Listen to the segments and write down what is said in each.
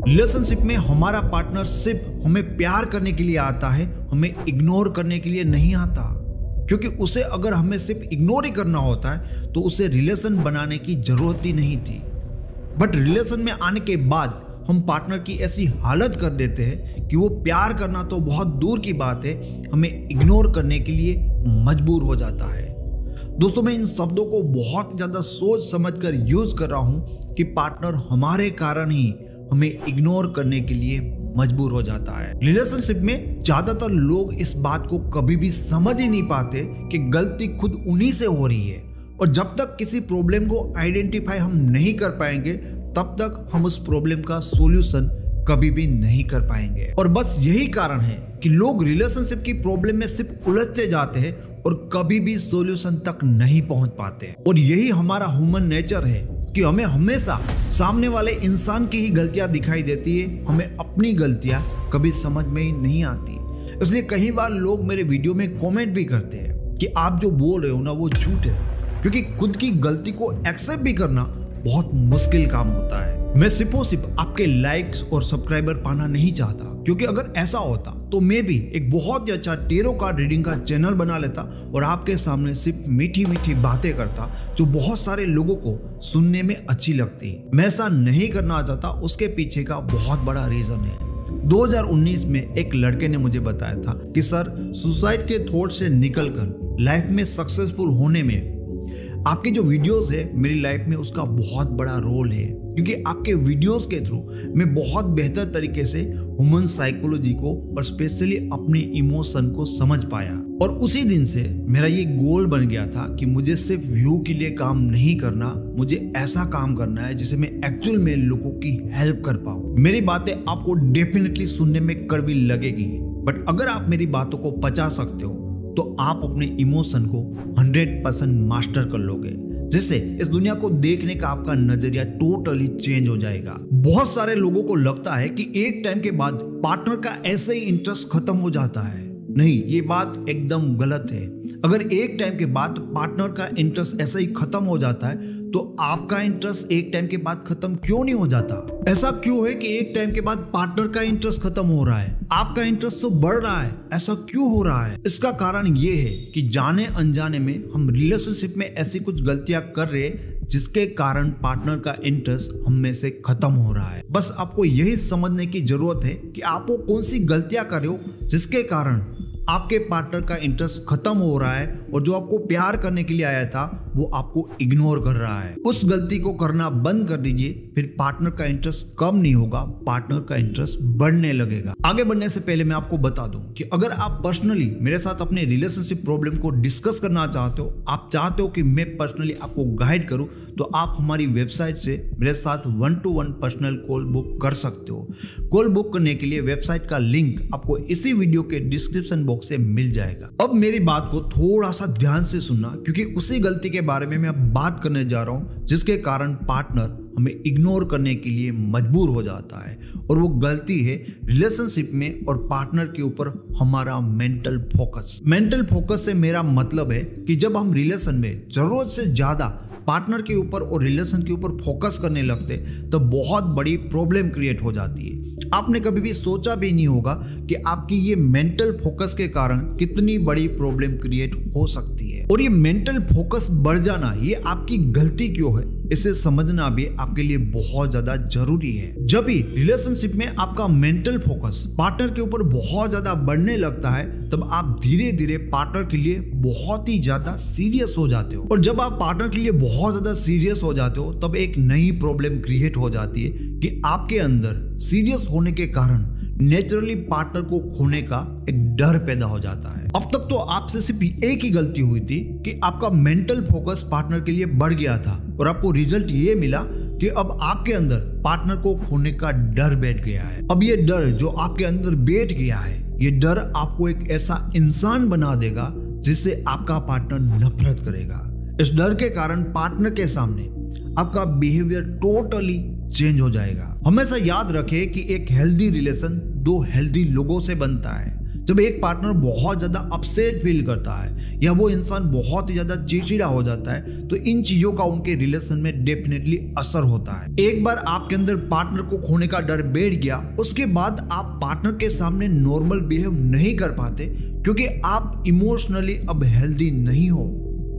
Relationship में हमारा partner सिर्फ हमें प्यार करने के लिए आता है, हमें इग्नोर करने के लिए नहीं आता। क्योंकि उसे अगर हमें सिर्फ इग्नोर ही करना होता है तो उसे रिलेशन बनाने की जरूरत ही नहीं थी। बट रिलेशन में आने के बाद हम पार्टनर की ऐसी हालत कर देते हैं कि वो प्यार करना तो बहुत दूर की बात है, हमें इग्नोर करने के लिए मजबूर हो जाता है। दोस्तों, मैं इन शब्दों को बहुत ज्यादा सोच समझकर यूज कर रहा हूं कि पार्टनर हमारे कारण ही हमें इग्नोर करने के लिए मजबूर हो जाता है। रिलेशनशिप में ज्यादातर लोग इस बात को कभी भी समझ ही नहीं पाते कि गलती खुद उन्हीं से हो रही है, और जब तक किसी प्रॉब्लम को आइडेंटिफाई हम नहीं कर पाएंगे तब तक हम उस प्रॉब्लम का सॉल्यूशन कभी भी नहीं कर पाएंगे। और बस यही कारण है कि लोग रिलेशनशिप की प्रॉब्लम में सिर्फ उलझते जाते हैं और कभी भी सॉल्यूशन तक नहीं पहुंच पाते। और यही हमारा ह्यूमन नेचर है कि हमें हमेशा सामने वाले इंसान की ही गलतियां दिखाई देती है, हमें अपनी गलतियां कभी समझ में ही नहीं आती। इसलिए कई बार लोग मेरे वीडियो में कमेंट भी करते हैं कि आप जो बोल रहे हो ना वो झूठ है, क्योंकि खुद की गलती को एक्सेप्ट भी करना बहुत मुश्किल काम होता है। मैं सिर्फ आपके लाइक्स और सब्सक्राइबर पाना नहीं चाहता, क्योंकि अगर ऐसा होता तो मैं भी एक बहुत ही अच्छा टेरो कार्ड रीडिंग का चैनल बना लेता और आपके सामने सिर्फ मीठी मीठी बातें करता जो बहुत सारे लोगों को सुनने में अच्छी लगती। मैं ऐसा नहीं करना चाहता, उसके पीछे का बहुत बड़ा रीजन है। 2019 में एक लड़के ने मुझे बताया था कि सर, सुसाइड के थॉट से निकलकर लाइफ में सक्सेसफुल होने में आपकी जो वीडियोस है मेरी लाइफ में उसका बहुत बड़ा रोल है, क्योंकि आपके वीडियोस के थ्रू मैं बहुत बेहतर तरीके से ह्यूमन साइकोलॉजी को और स्पेशली अपने इमोशन को समझ पाया। और उसी दिन से मेरा ये गोल बन गया था कि मुझे सिर्फ व्यू के लिए काम नहीं करना, मुझे ऐसा काम करना है जिसे मैं एक्चुअल में लोगों की हेल्प कर पाऊँ। मेरी बातें आपको डेफिनेटली सुनने में कड़वी लगेगी, बट अगर आप मेरी बातों को पचा सकते हो तो आप अपने इमोशन को 100% मास्टर कर लोगे, जिससे इस दुनिया को देखने का आपका नजरिया टोटली चेंज हो जाएगा। बहुत सारे लोगों को लगता है कि एक टाइम के बाद पार्टनर का ऐसे ही इंटरेस्ट खत्म हो जाता है। नहीं, ये बात एकदम गलत है। अगर एक टाइम के बाद पार्टनर का इंटरेस्ट ऐसे ही खत्म हो जाता है तो आपका इंटरेस्ट एक टाइम के बाद खत्म क्यों नहीं हो जाता? ऐसा क्यों है कि एक टाइम के बाद पार्टनर का इंटरेस्ट खत्म हो रहा है, आपका इंटरेस्ट तो बढ़ रहा है? ऐसा क्यों हो रहा है? इसका कारण ये है कि जाने अनजाने में हम रिलेशनशिप में ऐसी कुछ गलतियां कर रहे हैं जिसके कारण पार्टनर का इंटरेस्ट हम में से खत्म हो रहा है। बस आपको यही समझने की जरूरत है कि आपको कौन सी गलतियां कर रहे हो जिसके कारण आपके पार्टनर का इंटरेस्ट खत्म हो रहा है, और जो आपको प्यार करने के लिए आया था वो आपको इग्नोर कर रहा है। उस गलती को करना बंद कर दीजिए, फिर पार्टनर का इंटरेस्ट कम नहीं होगा, पार्टनर का इंटरेस्ट बढ़ने लगेगा। आगे बढ़ने से पहले मैं आपको बता दूं कि अगर आप पर्सनली मेरे साथ अपने रिलेशनशिप प्रॉब्लम को डिस्कस करना चाहते हो, आप चाहते हो कि मैं पर्सनली आपको गाइड करूं, तो आप हमारी वेबसाइट से मेरे साथ 1-to-1 पर्सनल कॉल बुक कर सकते हो। कॉल बुक करने के लिए वेबसाइट का लिंक आपको इसी वीडियो के डिस्क्रिप्शन बॉक्स से मिल जाएगा। अब मेरी बात को थोड़ा सा ध्यान से सुनना, क्योंकि उसी गलती के बारे में मैं अब बात करने जा रहा हूं जिसके कारण पार्टनर हमें इग्नोर करने के लिए मजबूर हो जाता है। और वो गलती है रिलेशनशिप में और पार्टनर के ऊपर हमारा मेंटल फोकस। मेंटल फोकस से मेरा मतलब है कि जब हम रिलेशन में जरूरत से ज्यादा पार्टनर के ऊपर और रिलेशन के ऊपर फोकस करने लगते तो बहुत बड़ी प्रॉब्लम क्रिएट हो जाती है। आपने कभी भी सोचा भी नहीं होगा कि आपकी ये मेंटल फोकस के कारण कितनी बड़ी प्रॉब्लम क्रिएट हो सकती है। और ये मेंटल फोकस बढ़ जाना ये आपकी गलती क्यों है, इसे समझना भी आपके लिए बहुत ज्यादा जरूरी है। जब भी रिलेशनशिप में आपका मेंटल फोकस पार्टनर के ऊपर बहुत ज्यादा बढ़ने लगता है तब आप धीरे धीरे पार्टनर के लिए बहुत ही ज्यादा सीरियस हो जाते हो। और जब आप पार्टनर के लिए बहुत ज्यादा सीरियस हो जाते हो तब एक नई प्रॉब्लम क्रिएट हो जाती है कि आपके अंदर सीरियस होने के कारण नेचुरली पार्टनर को खोने का एक डर पैदा हो जाता है। अब तक तो आपसे सिर्फ एक ही गलती हुई थी कि आपका मेंटल फोकस पार्टनर के लिए बढ़ गया था और आपको रिजल्ट ये मिला कि अब आपके अंदर पार्टनर को खोने का डर बैठ गया है। अब ये डर जो आपके अंदर बैठ गया है, ये डर आपको एक ऐसा इंसान बना देगा जिससे आपका पार्टनर नफरत करेगा। इस डर के कारण पार्टनर के सामने आपका बिहेवियर टोटली चेंज हो जाएगा। हमेशा याद रखें कि एक हेल्दी रिलेशन दो हेल्दी लोगों से बनता है। जब एक पार्टनर बहुत ज्यादा अपसेट फील करता है या वो इंसान बहुत ही ज्यादा चिड़चिड़ा हो जाता है तो इन चीजों का उनके रिलेशन में डेफिनेटली असर होता है। एक बार आपके अंदर पार्टनर को खोने का डर बैठ गया, उसके बाद आप पार्टनर के सामने नॉर्मल बिहेव नहीं कर पाते क्योंकि आप इमोशनली अब हेल्दी नहीं हो,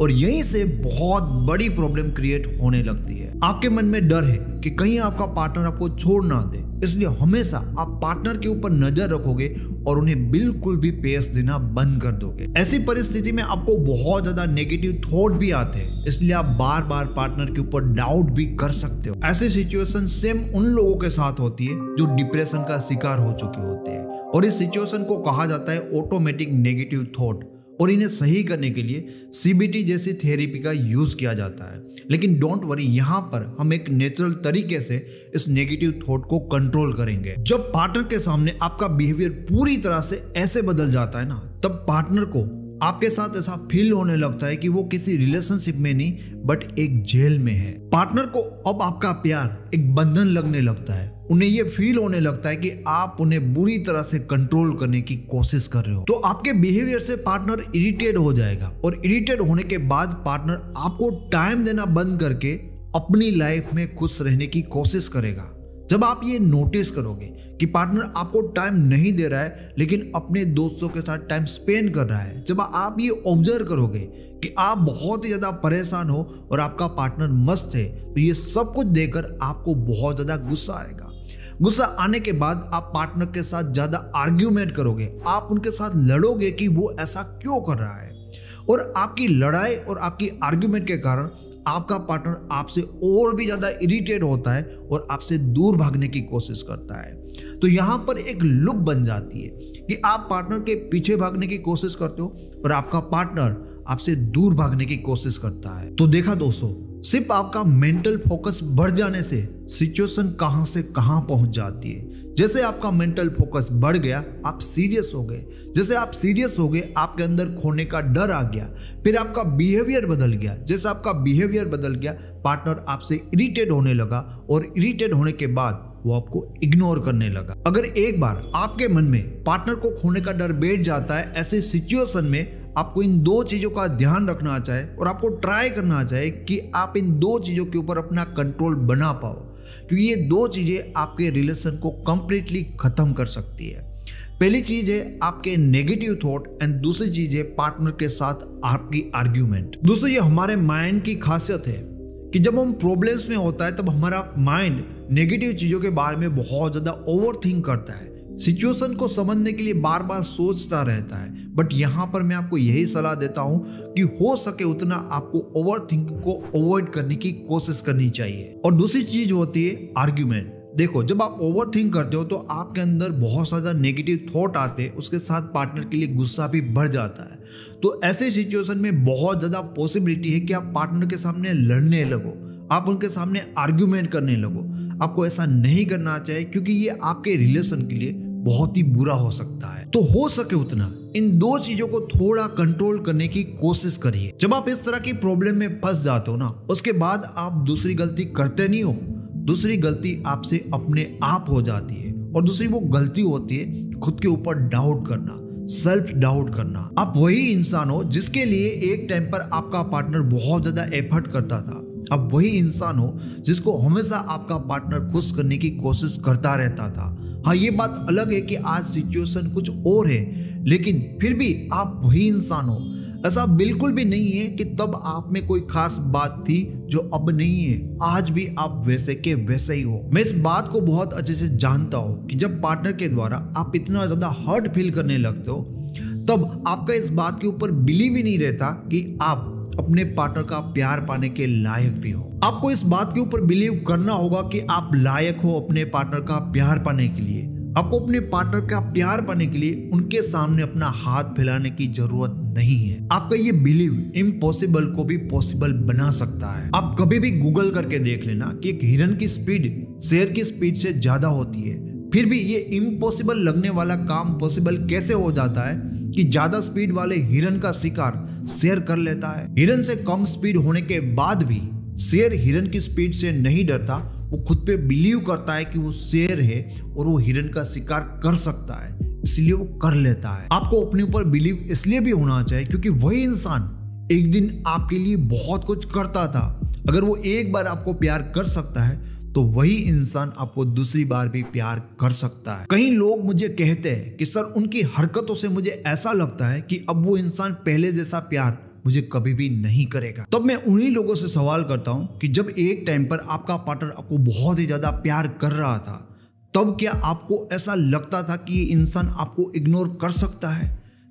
और यहीं से बहुत बड़ी प्रॉब्लम क्रिएट होने लगती है। आपके मन में डर है कि कहीं आपका पार्टनर आपको छोड़ ना दे, इसलिए हमेशा आप पार्टनर के ऊपर नजर रखोगे और उन्हें बिल्कुल भी पेस देना बंद कर दोगे। ऐसी परिस्थिति में आपको बहुत ज्यादा नेगेटिव थॉट भी आते हैं, इसलिए आप बार बार पार्टनर के ऊपर डाउट भी कर सकते हो। ऐसी सिचुएशन सेम उन लोगों के साथ होती है जो डिप्रेशन का शिकार हो चुके होते हैं, और इस सिचुएशन को कहा जाता है ऑटोमेटिक नेगेटिव थॉट, और इन्हें सही करने के लिए CBT जैसी थेरेपी का यूज किया जाता है। लेकिन डोंट वरी, यहाँ पर हम एक नेचुरल तरीके से इस नेगेटिव थॉट को कंट्रोल करेंगे। जब पार्टनर के सामने आपका बिहेवियर पूरी तरह से ऐसे बदल जाता है ना, तब पार्टनर को आपके साथ ऐसा फील होने लगता है कि वो किसी रिलेशनशिप में नहीं बट एक जेल में है। पार्टनर को अब आपका प्यार एक बंधन लगने लगता है, उन्हें ये फील होने लगता है कि आप उन्हें बुरी तरह से कंट्रोल करने की कोशिश कर रहे हो। तो आपके बिहेवियर से पार्टनर इरिटेट हो जाएगा, और इरिटेट होने के बाद पार्टनर आपको टाइम देना बंद करके अपनी लाइफ में खुश रहने की कोशिश करेगा। जब आप ये नोटिस करोगे कि पार्टनर आपको टाइम नहीं दे रहा है लेकिन अपने दोस्तों के साथ टाइम स्पेंड कर रहा है, जब आप ये ऑब्जर्व करोगे कि आप बहुत ही ज्यादा परेशान हो और आपका पार्टनर मस्त है, तो ये सब कुछ देखकर आपको बहुत ज्यादा गुस्सा आएगा। गुस्सा आने के बाद आप पार्टनर के साथ ज्यादा आर्ग्यूमेंट करोगे, आप उनके साथ लड़ोगे कि वो ऐसा क्यों कर रहा है, और आपकी लड़ाई और आपकी आर्ग्यूमेंट के कारण आपका पार्टनर आपसे और भी ज्यादा इरिटेट होता है और आपसे दूर भागने की कोशिश करता है। तो यहाँ पर एक लूप बन जाती है कि आप पार्टनर के पीछे भागने की कोशिश करते हो और आपका पार्टनर आपसे दूर भागने की कोशिश करता है। तो देखा दोस्तों, सिर्फ आपका मेंटल फोकस बढ़ जाने से सिचुएशन कहां से कहां पहुंच जाती है। जैसे आपका मेंटल फोकस बढ़ गया, आप सीरियस हो गए, जैसे आप सीरियस हो गए आपके अंदर खोने का डर आ गया, फिर आपका बिहेवियर बदल गया, जैसे आपका बिहेवियर बदल गया पार्टनर आपसे इरिटेट होने लगा, और इरिटेट होने के बाद वो आपको इग्नोर करने लगा। अगर एक बार आपके मन में पार्टनर को खोने का डर बैठ जाता है, ऐसे सिचुएशन में आपको इन दो चीजों का ध्यान रखना चाहिए और आपको ट्राई करना चाहिए कि आप इन दो चीजों के ऊपर अपना कंट्रोल बना पाओ, क्योंकि ये दो चीजें आपके रिलेशन को कंप्लीटली खत्म कर सकती है। पहली चीज है आपके नेगेटिव थॉट, एंड दूसरी चीज है पार्टनर के साथ आपकी आर्ग्यूमेंट। दोस्तों, ये हमारे माइंड की खासियत है कि जब हम प्रॉब्लम्स में होता है तब हमारा माइंड नेगेटिव चीजों के बारे में बहुत ज्यादा ओवरथिंक करता है, सिचुएशन को समझने के लिए बार बार सोचता रहता है। बट यहाँ पर मैं आपको यही सलाह देता हूँ कि हो सके उतना आपको ओवरथिंकिंग को अवॉइड करने की कोशिश करनी चाहिए। और दूसरी चीज होती है आर्ग्यूमेंट। देखो, जब आप ओवरथिंक करते हो तो आपके अंदर बहुत ज्यादा नेगेटिव थॉट आते हैं, उसके साथ पार्टनर के लिए गुस्सा भी बढ़ जाता है। तो ऐसे सिचुएशन में बहुत ज्यादा पॉसिबिलिटी है कि आप पार्टनर के सामने लड़ने लगो, आप उनके सामने आर्ग्यूमेंट करने लगो। आपको ऐसा नहीं करना चाहिए क्योंकि ये आपके रिलेशन के लिए बहुत ही बुरा हो सकता है। तो हो सके उतना इन दो चीजों को थोड़ा कंट्रोल करने की कोशिश करिए। जब आप इस तरह की प्रॉब्लम में फंस जाते हो ना, उसके बाद आप दूसरी गलती करते नहीं हो, दूसरी गलती आपसे अपने आप हो जाती है, और दूसरी वो गलती होती है खुद के ऊपर डाउट करना, सेल्फ डाउट करना। आप वही इंसान हो जिसके लिए एक टाइम पर आपका पार्टनर बहुत ज्यादा एफर्ट करता था, अब वही इंसान हो जिसको हमेशा आपका पार्टनर खुश करने की कोशिश करता रहता था। हाँ, ये बात अलग है कि आज सिचुएशन कुछ और है, लेकिन फिर भी आप वही इंसान हो। ऐसा बिल्कुल भी नहीं है कि तब आप में कोई खास बात थी जो अब नहीं है, आज भी आप वैसे के वैसे ही हो। मैं इस बात को बहुत अच्छे से जानता हूँ कि जब पार्टनर के द्वारा आप इतना ज्यादा हर्ट फील करने लगते हो तब आपका इस बात के ऊपर बिलीव ही नहीं रहता कि आप अपने पार्टनर का प्यार पाने के लायक भी हो। आपको इस बात के ऊपर बिलीव करना होगा कि आप लायक हो अपने पार्टनर का प्यार पाने के लिए। आपको अपने पार्टनर का प्यार पाने के लिए उनके सामने अपना हाथ फैलाने की जरूरत नहीं है। आपका ये बिलीव इम्पॉसिबल को भी पॉसिबल बना सकता है। आप कभी भी गूगल करके देख लेना कि एक हिरन की स्पीड शेर की स्पीड से ज्यादा होती है, फिर भी ये इम्पॉसिबल लगने वाला काम पॉसिबल कैसे हो जाता है कि ज्यादा स्पीड वाले हिरन का शिकार शेर कर लेता है। हिरन से कम स्पीड होने के बाद भी शेर हिरन की स्पीड से नहीं डरता, वो खुद पे बिलीव करता है कि वो शेर है और वो हिरन का शिकार कर सकता है। इसलिए वो कर लेता है। आपको अपने ऊपर बिलीव इसलिए भी होना चाहिए क्योंकि वही इंसान एक दिन आपके लिए बहुत कुछ करता था। अगर वो एक बार आपको प्यार कर सकता है तो वही इंसान आपको दूसरी बार भी प्यार कर सकता है। कई लोग मुझे कहते हैं कि सर उनकी हरकतों से मुझे ऐसा लगता है कि अब वो इंसान पहले जैसा प्यार मुझे कभी भी नहीं करेगा। तब मैं उन्हीं लोगों से सवाल करता हूं कि जब एक टाइम पर आपका पार्टनर आपको बहुत ही ज्यादा प्यार कर रहा था, तब क्या आपको ऐसा लगता था कि ये इंसान आपको इग्नोर कर सकता है?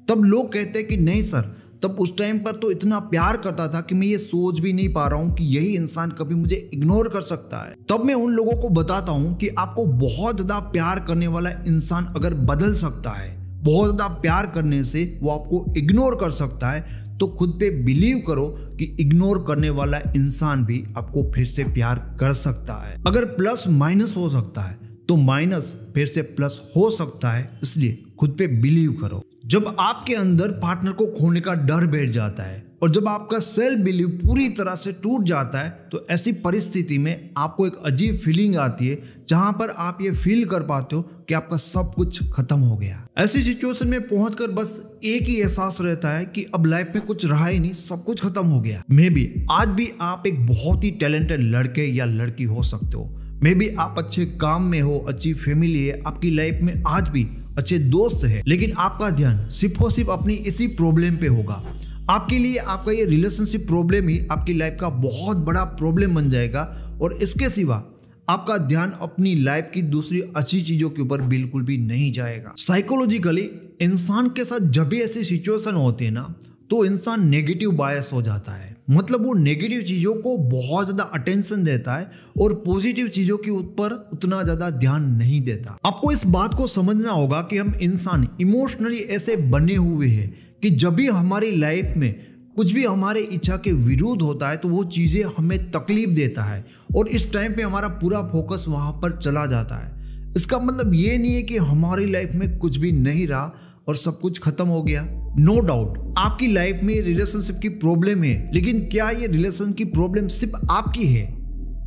तब लोग कहते हैं कि नहीं सर, तब उस टाइम पर तो इतना प्यार करता था कि मैं ये सोच भी नहीं पा रहा हूं कि यही इंसान कभी मुझे इग्नोर कर सकता है। तब मैं उन लोगों को बताता हूं कि आपको बहुत ज्यादा प्यार करने वाला इंसान अगर बदल सकता है, बहुत ज्यादा प्यार करने से वो आपको इग्नोर कर सकता है, तो खुद पे बिलीव करो कि इग्नोर करने वाला इंसान भी आपको फिर से प्यार कर सकता है। अगर प्लस माइनस हो सकता है तो माइनस फिर से प्लस हो सकता है, इसलिए खुद पे बिलीव करो। जब आपके अंदर पार्टनर को खोने का डर बैठ जाता है और जब आपका सेल्फ बिलीव पूरी तरह से टूट जाता है, तो ऐसी परिस्थिति में आपको एक अजीब फीलिंग आती है जहां पर आप ये फील कर पाते हो कि आपका सब कुछ खत्म हो गया। ऐसी सिचुएशन में पहुंचकर बस एक ही एहसास रहता है कि अब लाइफ में कुछ रहा ही नहीं, सब कुछ खत्म हो गया। मे बी आज भी आप एक बहुत ही टैलेंटेड लड़के या लड़की हो सकते हो, मे बी आप अच्छे काम में हो, अच्छी फैमिली है, आपकी लाइफ में आज भी अच्छे दोस्त है, लेकिन आपका ध्यान सिर्फ और सिर्फ अपनी इसी प्रॉब्लम पे होगा। आपके लिए आपका ये रिलेशनशिप प्रॉब्लम ही आपकी लाइफ का बहुत बड़ा प्रॉब्लम बन जाएगा और इसके सिवा आपका ध्यान अपनी लाइफ की दूसरी अच्छी चीजों के ऊपर बिल्कुल भी नहीं जाएगा। साइकोलॉजिकली इंसान के साथ जब भी ऐसी सिचुएशन होती है ना, तो इंसान नेगेटिव बायस हो जाता है। मतलब वो नेगेटिव चीजों को बहुत ज्यादा अटेंशन देता है और पॉजिटिव चीजों के ऊपर उतना ज्यादा ध्यान नहीं देता। आपको इस बात को समझना होगा कि हम इंसान इमोशनली ऐसे बने हुए हैं कि जब भी हमारी लाइफ में कुछ भी हमारे इच्छा के विरुद्ध होता है तो वो चीजें हमें तकलीफ देता है और इस टाइम पे हमारा पूरा फोकस वहां पर चला जाता है। इसका मतलब ये नहीं है कि हमारी लाइफ में कुछ भी नहीं रहा और सब कुछ खत्म हो गया। नो डाउट आपकी लाइफ में रिलेशनशिप की प्रॉब्लम है, लेकिन क्या ये रिलेशन की प्रॉब्लम सिर्फ आपकी है?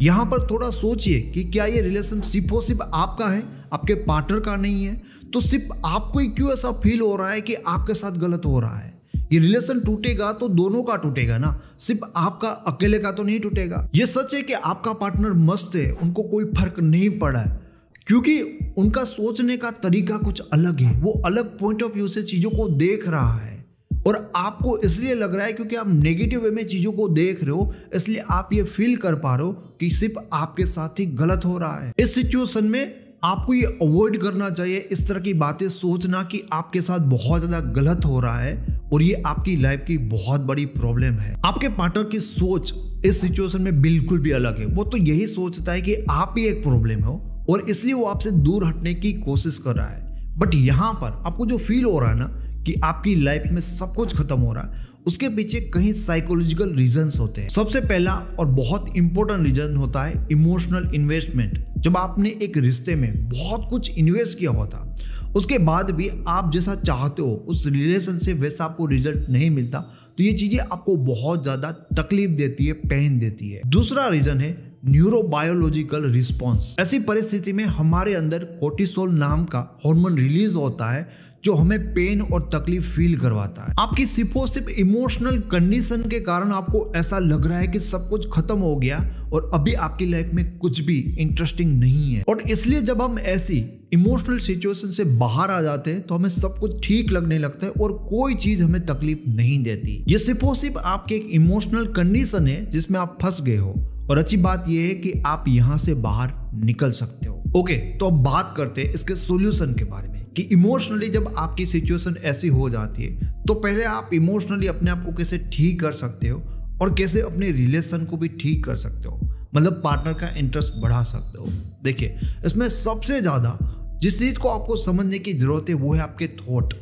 यहाँ पर थोड़ा सोचिए कि क्या ये रिलेशनशिप सिर्फ आपका है, आपके पार्टनर का नहीं है? तो सिर्फ आपको ही क्यों ऐसा फील हो रहा है कि आपके साथ गलत हो रहा है? ये रिलेशन टूटेगा तो दोनों का टूटेगा ना, सिर्फ आपका अकेले का तो नहीं टूटेगा। ये सच है कि आपका पार्टनर मस्त है, उनको कोई फर्क नहीं पड़ा है, क्योंकि उनका सोचने का तरीका कुछ अलग है, वो अलग पॉइंट ऑफ व्यू से चीजों को देख रहा है और आपको इसलिए लग रहा है क्योंकि आप नेगेटिव वे में चीजों को देख रहे हो, इसलिए आप ये फील कर पा रहे हो कि सिर्फ आपके साथ ही गलत हो रहा है। इस सिचुएशन में आपको ये अवॉइड करना चाहिए इस तरह की बातें सोचना कि आपके साथ बहुत ज्यादा गलत हो रहा है और ये आपकी लाइफ की बहुत बड़ी प्रॉब्लम है। आपके पार्टनर की सोच इस सिचुएशन में बिल्कुल भी अलग है। वो तो यही सोचता है कि आप ही एक प्रॉब्लम हो और इसलिए वो आपसे दूर हटने की कोशिश कर रहा है। बट यहाँ पर आपको जो फील हो रहा है ना कि आपकी लाइफ में सब कुछ खत्म हो रहा है, उसके पीछे कहीं साइकोलॉजिकल रीजंस होते हैं। सबसे पहला और बहुत इंपॉर्टेंट रीजन होता है इमोशनल इन्वेस्टमेंट। जब आपने एक रिश्ते में बहुत कुछ इन्वेस्ट किया होता, उसके बाद भी आप जैसा चाहते हो उस रिलेशन से वैसा आपको रिजल्ट नहीं मिलता, तो ये चीजें आपको बहुत ज्यादा तकलीफ देती है, पेन देती है। दूसरा रीजन है न्यूरोबायोलॉजिकल रिस्पॉन्स। ऐसी परिस्थिति में हमारे अंदर कोर्टिसोल नाम का हार्मोन रिलीज होता है जो हमें पेन और तकलीफ फील करवाता है। आपकी सिर्फ इमोशनल कंडीशन के कारण आपको ऐसा लग रहा है कि सब कुछ खत्म हो गया और अभी आपकी लाइफ में कुछ भी इंटरेस्टिंग नहीं है। और इसलिए जब हम ऐसी इमोशनल सिचुएशन से बाहर आ जाते हैं तो हमें सब कुछ ठीक लगने लगता है और कोई चीज हमें तकलीफ नहीं देती। ये सिर्फ आपकी एक इमोशनल कंडीशन है जिसमें आप फंस गए हो और अच्छी बात यह है कि आप यहां से बाहर निकल सकते हो। ओके, तो अब बात करते हैं इसके सॉल्यूशन के बारे में कि इमोशनली जब आपकी सिचुएशन ऐसी हो जाती है तो पहले आप इमोशनली अपने आप को कैसे ठीक कर सकते हो और कैसे अपने रिलेशन को भी ठीक कर सकते हो, मतलब पार्टनर का इंटरेस्ट बढ़ा सकते हो। देखिए, इसमें सबसे ज्यादा जिस चीज को आपको समझने की जरूरत है वो है आपके थॉट।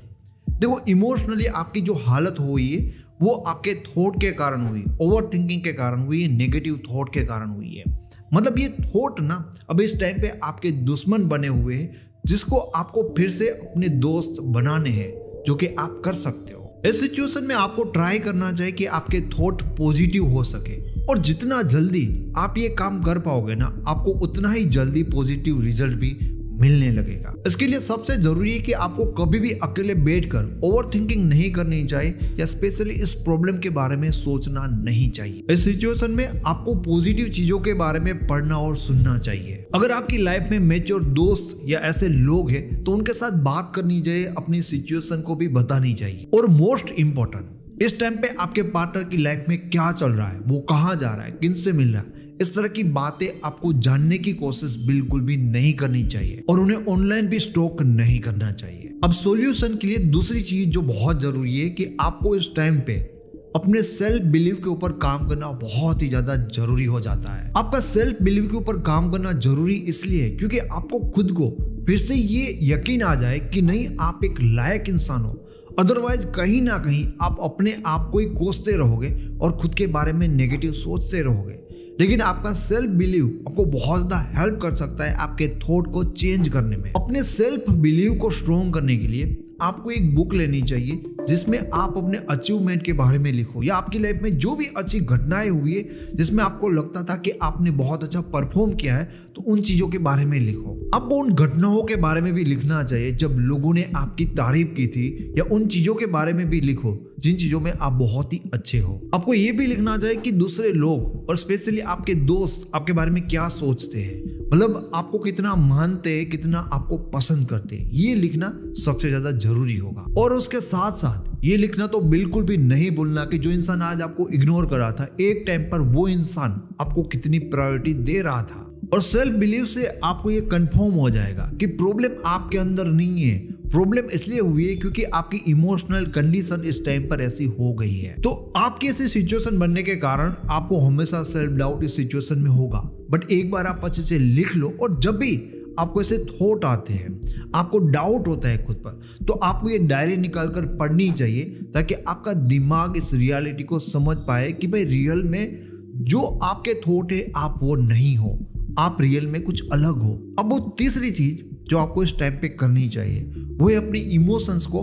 देखो, इमोशनली आपकी जो हालत हुई है वो आपके थॉट के कारण हुई, ओवर थिंकिंग के कारण हुई है, नेगेटिव थॉट के कारण हुई है। मतलब ये थॉट ना अब इस टाइम पे आपके दुश्मन बने हुए हैं जिसको आपको फिर से अपने दोस्त बनाने हैं, जो कि आप कर सकते हो। इस सिचुएशन में आपको ट्राई करना चाहिए कि आपके थॉट पॉजिटिव हो सके और जितना जल्दी आप ये काम कर पाओगे ना, आपको उतना ही जल्दी पॉजिटिव रिजल्ट भी मिलने लगेगा। इसके लिए सबसे जरूरी है कि आपको कभी भी अकेले बैठकर ओवरथिंकिंग नहीं करनी चाहिए या स्पेशली इस प्रॉब्लम के बारे में सोचना नहीं चाहिए। इस सिचुएशन में आपको पॉजिटिव चीजों के बारे में पढ़ना और सुनना चाहिए। अगर आपकी लाइफ में मैच्योर दोस्त या ऐसे लोग हैं तो उनके साथ बात करनी चाहिए, अपनी सिचुएशन को भी बतानी चाहिए। और मोस्ट इंपॉर्टेंट, इस टाइम पे आपके पार्टनर की लाइफ में क्या चल रहा है, वो कहाँ जा रहा है, किन से मिल रहा है, इस तरह की बातें आपको जानने की कोशिश बिल्कुल भी नहीं करनी चाहिए और उन्हें ऑनलाइन भी स्टॉक नहीं करना चाहिए। अब सॉल्यूशन के लिए दूसरी चीज जो बहुत जरूरी है कि आपको इस टाइम पे अपने सेल्फ बिलीव के ऊपर काम करना बहुत ही ज्यादा जरूरी हो जाता है। आपका सेल्फ बिलीव के ऊपर काम करना जरूरी इसलिए है क्योंकि आपको खुद को फिर से ये यकीन आ जाए कि नहीं, आप एक लायक इंसान हो। अदरवाइज कहीं ना कहीं आप अपने आप को ही कोसते रहोगे और खुद के बारे में नेगेटिव सोचते रहोगे। लेकिन आपका सेल्फ बिलीव आपको बहुत ज्यादा हेल्प कर सकता है आपके थॉट को चेंज करने में। अपने सेल्फ बिलीव को स्ट्रॉन्ग करने के लिए आपको एक बुक लेनी चाहिए जिसमें आप अपने अचीवमेंट के बारे में लिखो, या आपकी लाइफ में जो भी अच्छी घटनाएं हुई है जिसमें आपको लगता था कि आपने बहुत अच्छा परफॉर्म किया है, तो उन चीजों के बारे में लिखो। आपको उन घटनाओं के बारे में भी लिखना चाहिए जब लोगों ने आपकी तारीफ की थी, या उन चीजों के बारे में भी लिखो जिन चीजों में आप बहुत ही अच्छे हो। आपको ये भी लिखना चाहिए कि दूसरे लोग और स्पेशली आपके दोस्त आपके बारे में क्या सोचते हैं, मतलब आपको कितना मानते हैं, कितना आपको पसंद करते हैं। ये लिखना सबसे ज्यादा जरूरी होगा। और उसके साथ साथ ये लिखना तो बिल्कुल भी नहीं भूलना कि जो इंसान आज आपको इग्नोर कर रहा था, एक टाइम पर वो इंसान आपको कितनी प्रायोरिटी दे रहा था। और सेल्फ बिलीव से आपको ये कंफर्म हो जाएगा कि प्रॉब्लम आपके अंदर नहीं है, प्रॉब्लम इसलिए हुई है क्योंकि आपकी इमोशनल कंडीशन इस टाइम पर ऐसी हो गई है। तो आपकी ऐसी सिचुएशन बनने के कारण आपको हमेशा सेल्फ डाउट इस सिचुएशन में होगा, बट एक बार आप अच्छे से लिख लो और जब भी आपको ऐसे थॉट आते हैं, आपको डाउट होता है खुद पर, तो आपको ये डायरी निकालकर पढ़नी चाहिए ताकि आपका दिमाग इस रियलिटी को समझ पाए कि भाई रियल में जो आपके थॉट है आप वो नहीं हो, आप रियल में कुछ अलग हो। अब वो तीसरी चीज जो आपको इस टाइम पे करनी चाहिए वो है अपनी इमोशंस को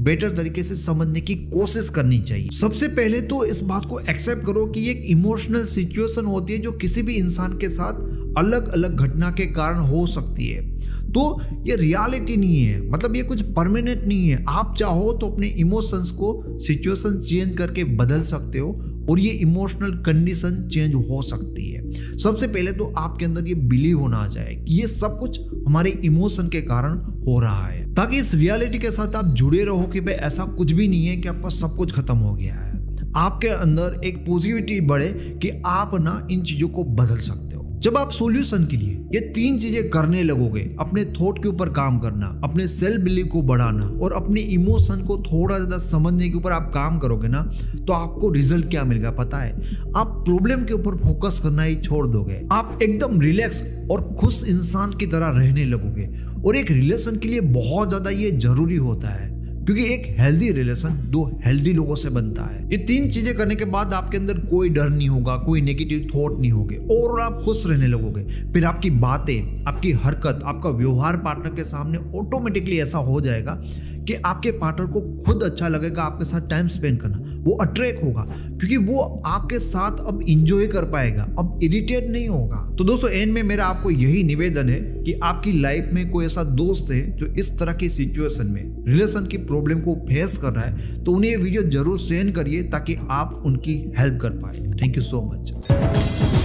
बेटर तरीके से समझने की कोशिश करनी चाहिए। सबसे पहले तो इस बात को एक्सेप्ट करो कि एक इमोशनल सिचुएशन होती है जो किसी भी इंसान के साथ अलग अलग घटना के कारण हो सकती है। तो ये रियलिटी नहीं है, मतलब ये कुछ परमानेंट नहीं है। आप चाहो तो अपने इमोशंस को सिचुएशन चेंज करके बदल सकते हो और ये इमोशनल कंडीशन चेंज हो सकती है। सबसे पहले तो आपके अंदर ये बिलीव होना चाहिए कि ये सब कुछ हमारे इमोशन के कारण हो रहा है, ताकि इस रियलिटी के साथ आप जुड़े रहो कि भाई ऐसा कुछ भी नहीं है कि आपका सब कुछ खत्म हो गया है। आपके अंदर एक पॉजिटिविटी बढ़े कि आप ना इन चीजों को बदल सकते हो। जब आप सॉल्यूशन के लिए ये तीन चीजें करने लगोगे, अपने थॉट के ऊपर काम करना, अपने सेल्फ बिलीव को बढ़ाना और अपने इमोशन को थोड़ा ज्यादा समझने के ऊपर आप काम करोगे ना, तो आपको रिजल्ट क्या मिलेगा पता है? आप प्रॉब्लम के ऊपर फोकस करना ही छोड़ दोगे। आप एकदम रिलैक्स और खुश इंसान की तरह रहने लगोगे। और एक रिलेशन के लिए बहुत ज्यादा ये जरूरी होता है क्योंकि एक हेल्दी रिलेशन दो हेल्दी लोगों से बनता है। ये तीन चीजें करने के बाद आपके अंदर कोई डर नहीं होगा, कोई नेगेटिव थॉट नहीं होंगे और आप खुश रहने लगोगे। फिर आपकी बातें, आपकी हरकत, आपका व्यवहार पार्टनर के सामने ऑटोमेटिकली ऐसा हो जाएगा कि आपके पार्टनर को खुद अच्छा लगेगा आपके साथ टाइम स्पेंड करना। वो अट्रैक्ट होगा क्योंकि वो आपके साथ अब इंजॉय कर पाएगा, अब इरिटेट नहीं होगा। तो दोस्तों एंड में मेरा आपको यही निवेदन है कि आपकी लाइफ में कोई ऐसा दोस्त है जो इस तरह की सिचुएशन में रिलेशन की प्रॉब्लम को फेस कर रहा है, तो उन्हें ये वीडियो जरूर सेंड करिए ताकि आप उनकी हेल्प कर पाए। Thank you so much.